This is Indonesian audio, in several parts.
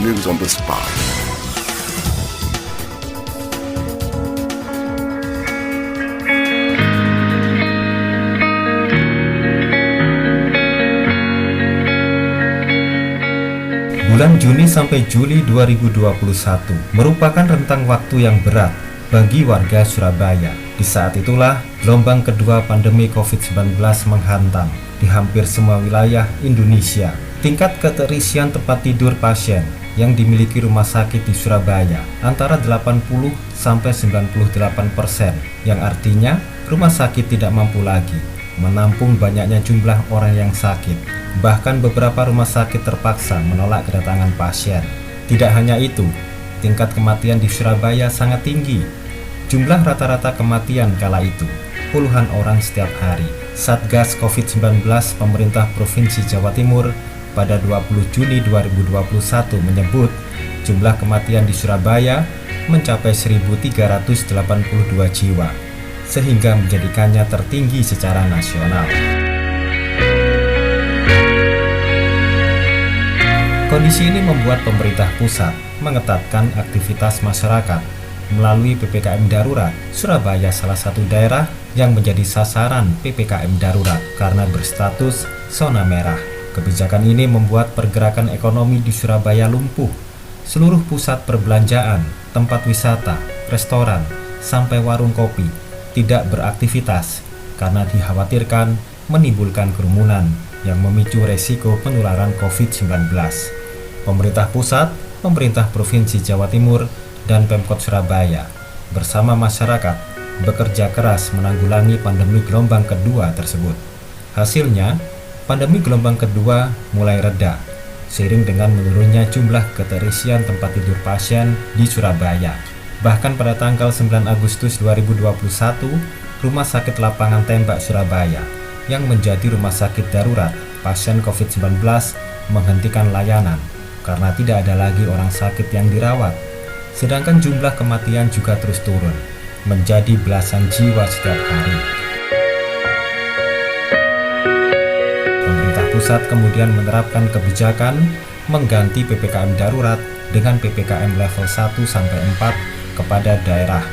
News on the Spot. Bulan Juni sampai Juli 2021 merupakan rentang waktu yang berat bagi warga Surabaya. Di saat itulah gelombang kedua pandemi COVID-19 menghantam di hampir semua wilayah Indonesia. Tingkat keterisian tempat tidur pasien yang dimiliki rumah sakit di Surabaya antara 80 sampai 98%, yang artinya rumah sakit tidak mampu lagi menampung banyaknya jumlah orang yang sakit. Bahkan beberapa rumah sakit terpaksa menolak kedatangan pasien. Tidak hanya itu, tingkat kematian di Surabaya sangat tinggi. Jumlah rata-rata kematian kala itu puluhan orang setiap hari. Satgas COVID-19 Pemerintah Provinsi Jawa Timur pada 20 Juni 2021 menyebut jumlah kematian di Surabaya mencapai 1.382 jiwa, sehingga menjadikannya tertinggi secara nasional. Kondisi ini membuat pemerintah pusat mengetatkan aktivitas masyarakat melalui PPKM darurat. Surabaya salah satu daerah yang menjadi sasaran PPKM darurat karena berstatus zona merah. Kebijakan ini membuat pergerakan ekonomi di Surabaya lumpuh. Seluruh pusat perbelanjaan, tempat wisata, restoran, sampai warung kopi tidak beraktivitas karena dikhawatirkan menimbulkan kerumunan yang memicu resiko penularan COVID-19. Pemerintah pusat, pemerintah Provinsi Jawa Timur, dan Pemkot Surabaya bersama masyarakat bekerja keras menanggulangi pandemi gelombang kedua tersebut. Hasilnya, pandemi gelombang kedua mulai reda seiring dengan menurunnya jumlah keterisian tempat tidur pasien di Surabaya. Bahkan pada tanggal 9 Agustus 2021, Rumah Sakit Lapangan Tembak Surabaya yang menjadi rumah sakit darurat pasien COVID-19 menghentikan layanan karena tidak ada lagi orang sakit yang dirawat. Sedangkan jumlah kematian juga terus turun, menjadi belasan jiwa setiap hari. Pemerintah pusat kemudian menerapkan kebijakan mengganti PPKM darurat dengan PPKM level 1 sampai 4 kepada daerah,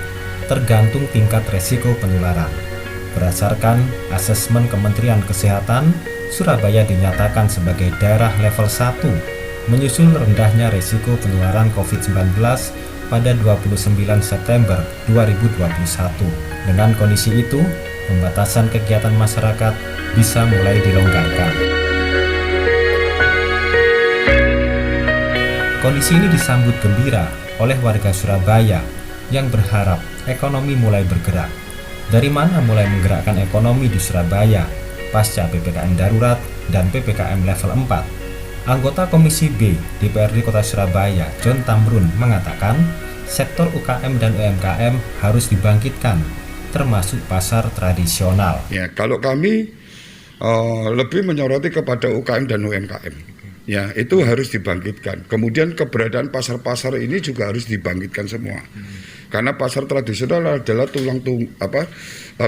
tergantung tingkat resiko penularan. Berdasarkan asesmen Kementerian Kesehatan, Surabaya dinyatakan sebagai daerah level 1 menyusul rendahnya resiko penularan COVID-19 pada 29 September 2021. Dengan kondisi itu, pembatasan kegiatan masyarakat bisa mulai dilonggarkan. Kondisi ini disambut gembira oleh warga Surabaya yang berharap ekonomi mulai bergerak. Dari mana mulai menggerakkan ekonomi di Surabaya pasca PPKM darurat dan PPKM level 4? Anggota Komisi B DPRD Kota Surabaya, John Tamrun, mengatakan sektor UKM dan UMKM harus dibangkitkan, termasuk pasar tradisional. Ya, kalau kami lebih menyoroti kepada UKM dan UMKM. Ya, itu harus dibangkitkan. Kemudian keberadaan pasar-pasar ini juga harus dibangkitkan semua. Karena pasar tradisional adalah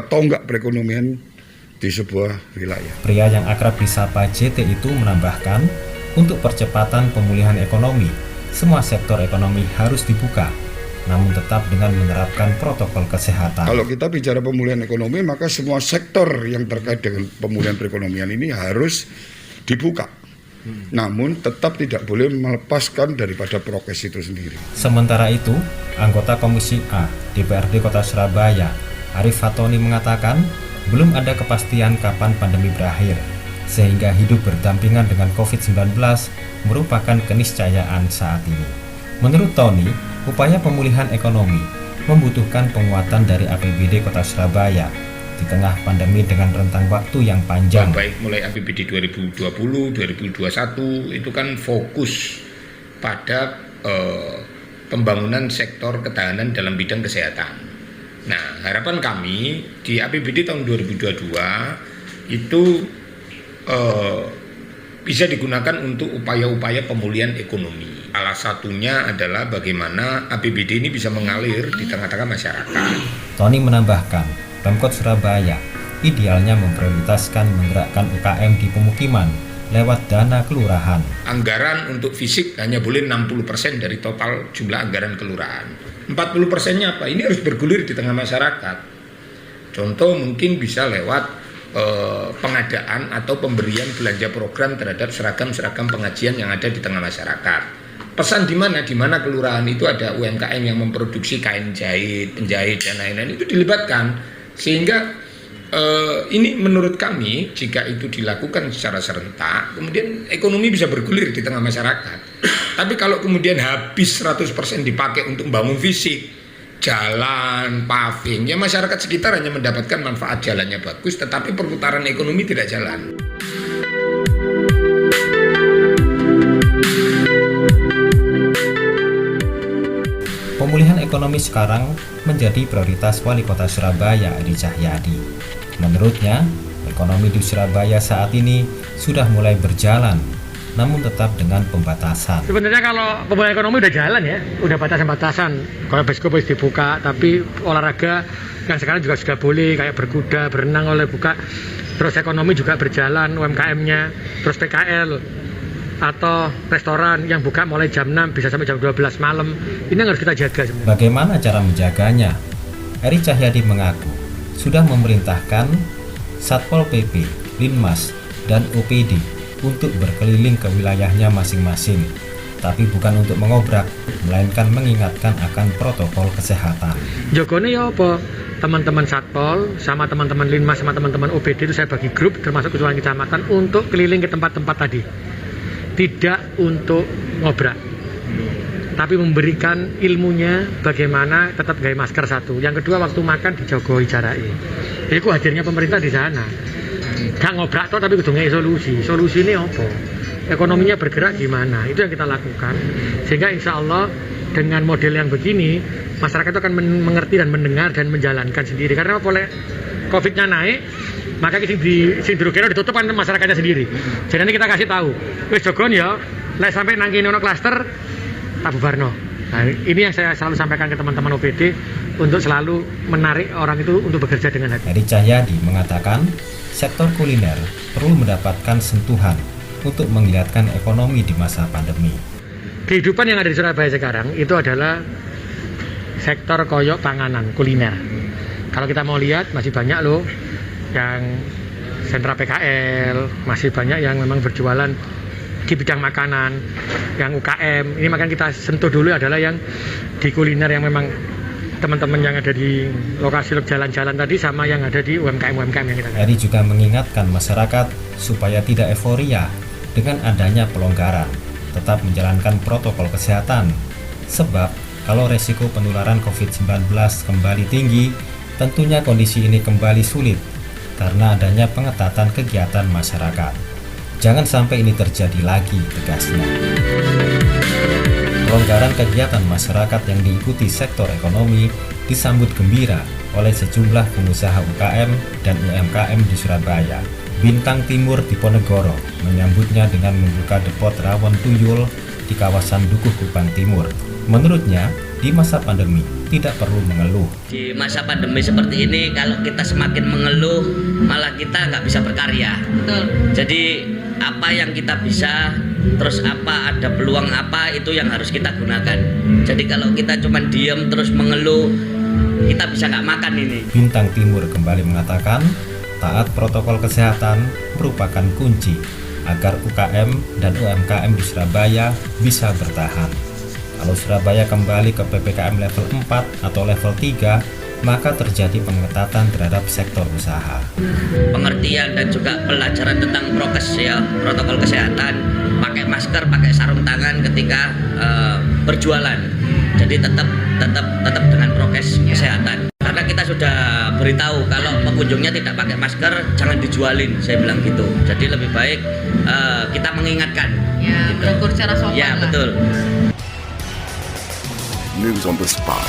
tonggak perekonomian di sebuah wilayah. Pria yang akrab disapa JT itu menambahkan, untuk percepatan pemulihan ekonomi, semua sektor ekonomi harus dibuka, namun tetap dengan menerapkan protokol kesehatan. Kalau kita bicara pemulihan ekonomi, maka semua sektor yang terkait dengan pemulihan perekonomian ini harus dibuka. Namun tetap tidak boleh melepaskan daripada prokes itu sendiri. Sementara itu, anggota Komisi A DPRD Kota Surabaya, Arif Fatoni, mengatakan belum ada kepastian kapan pandemi berakhir, sehingga hidup berdampingan dengan COVID-19 merupakan keniscayaan saat ini. Menurut Tony, upaya pemulihan ekonomi membutuhkan penguatan dari APBD Kota Surabaya di tengah pandemi dengan rentang waktu yang panjang. Baik mulai APBD 2020, 2021 itu kan fokus pada pembangunan sektor ketahanan dalam bidang kesehatan. Nah, harapan kami di APBD tahun 2022 itu bisa digunakan untuk upaya-upaya pemulihan ekonomi. Salah satunya adalah bagaimana APBD ini bisa mengalir di tengah-tengah masyarakat. Tony menambahkan, Pemkot Surabaya idealnya memprioritaskan menggerakkan UKM di pemukiman lewat dana kelurahan. Anggaran untuk fisik hanya boleh 60% dari total jumlah anggaran kelurahan. 40%-nya apa? Ini harus bergulir di tengah masyarakat. Contoh mungkin bisa lewat pengadaan atau pemberian belanja program terhadap seragam-seragam pengajian yang ada di tengah masyarakat. Pesan di mana? Di mana kelurahan itu ada UMKM yang memproduksi kain jahit, penjahit dan lain-lain, itu dilibatkan. Sehingga ini menurut kami jika itu dilakukan secara serentak, kemudian ekonomi bisa bergulir di tengah masyarakat. Tapi kalau kemudian habis 100% dipakai untuk membangun fisik, jalan, paving, ya masyarakat sekitar hanya mendapatkan manfaat jalannya bagus, tetapi perputaran ekonomi tidak jalan. Pemulihan ekonomi sekarang menjadi prioritas Wali Kota Surabaya, Edi Cahyadi. Menurutnya, ekonomi di Surabaya saat ini sudah mulai berjalan, namun tetap dengan pembatasan. Sebenarnya kalau pemulihan ekonomi udah jalan ya, udah batasan-batasan. Kalau bioskop dibuka, tapi olahraga yang sekarang juga sudah boleh, kayak berkuda, berenang oleh buka. Terus ekonomi juga berjalan, UMKM-nya, terus PKL atau restoran yang buka mulai jam 6 bisa sampai jam 12 malam. Ini yang harus kita jaga sebenarnya. Bagaimana cara menjaganya? Edi Cahyadi mengaku sudah memerintahkan Satpol PP, Linmas, dan OPD untuk berkeliling ke wilayahnya masing-masing, tapi bukan untuk mengobrak, melainkan mengingatkan akan protokol kesehatan. Jogone ya apa? Teman-teman Satpol sama teman-teman Linmas sama teman-teman OPD itu saya bagi grup termasuk ketua kecamatan untuk keliling ke tempat-tempat tadi. Tidak untuk ngobrak, tapi memberikan ilmunya bagaimana tetap gaya masker satu. Yang kedua, waktu makan dijogoi jaraknya. Jadi hadirnya pemerintah di sana. Gak ngobrak toh, tapi kudu ngei solusi. Solusi ini apa? Ekonominya bergerak gimana? Itu yang kita lakukan. Sehingga insya Allah dengan model yang begini, masyarakat itu akan mengerti dan mendengar dan menjalankan sendiri. Karena boleh COVID-nya naik, maka di dirukira ditutup kan masyarakatnya sendiri. Jadi nanti kita kasih tahu, wis jogon ya, lek sampai nang kene ono klaster tak bubarno. Nah, ini yang saya selalu sampaikan ke teman-teman OPD untuk selalu menarik orang itu untuk bekerja dengan hati. Edi Cahyadi mengatakan sektor kuliner perlu mendapatkan sentuhan untuk menggeliatkan ekonomi di masa pandemi. Kehidupan yang ada di Surabaya sekarang itu adalah sektor koyok panganan, kuliner. Kalau kita mau lihat masih banyak loh yang sentra PKL, masih banyak yang memang berjualan di bidang makanan, yang UKM. Ini makanya kita sentuh dulu adalah yang di kuliner yang memang teman-teman yang ada di lokasi jalan-jalan tadi sama yang ada di UMKM-UMKM yang kita lihat. Edi juga mengingatkan masyarakat supaya tidak euforia dengan adanya pelonggaran, tetap menjalankan protokol kesehatan. Sebab kalau resiko penularan COVID-19 kembali tinggi, tentunya kondisi ini kembali sulit karena adanya pengetatan kegiatan masyarakat. Jangan sampai ini terjadi lagi, tegasnya. Pelonggaran kegiatan masyarakat yang diikuti sektor ekonomi disambut gembira oleh sejumlah pengusaha UKM dan UMKM di Surabaya. Bintang Timur Diponegoro menyambutnya dengan membuka depot rawon tuyul di kawasan Dukuh Kupang Timur. Menurutnya, di masa pandemi tidak perlu mengeluh. Di masa pandemi seperti ini, kalau kita semakin mengeluh, malah kita nggak bisa berkarya. Betul. Jadi apa yang kita bisa, terus apa ada peluang apa, itu yang harus kita gunakan. Jadi kalau kita cuma diam terus mengeluh, kita bisa nggak makan ini. Bintang Timur kembali mengatakan, taat protokol kesehatan merupakan kunci agar UKM dan UMKM di Surabaya bisa bertahan. Kalau Surabaya kembali ke PPKM level 4 atau level 3, maka terjadi pengetatan terhadap sektor usaha. Pengertian dan juga pelajaran tentang prokes ya, protokol kesehatan, pakai masker, pakai sarung tangan ketika berjualan. Jadi tetap dengan prokes kesehatan. Karena kita sudah beritahu kalau pengunjungnya tidak pakai masker jangan dijualin, saya bilang gitu. Jadi lebih baik kita mengingatkan. Ya, gitu. menegur secara sopan. Ya, betul. News on the spot.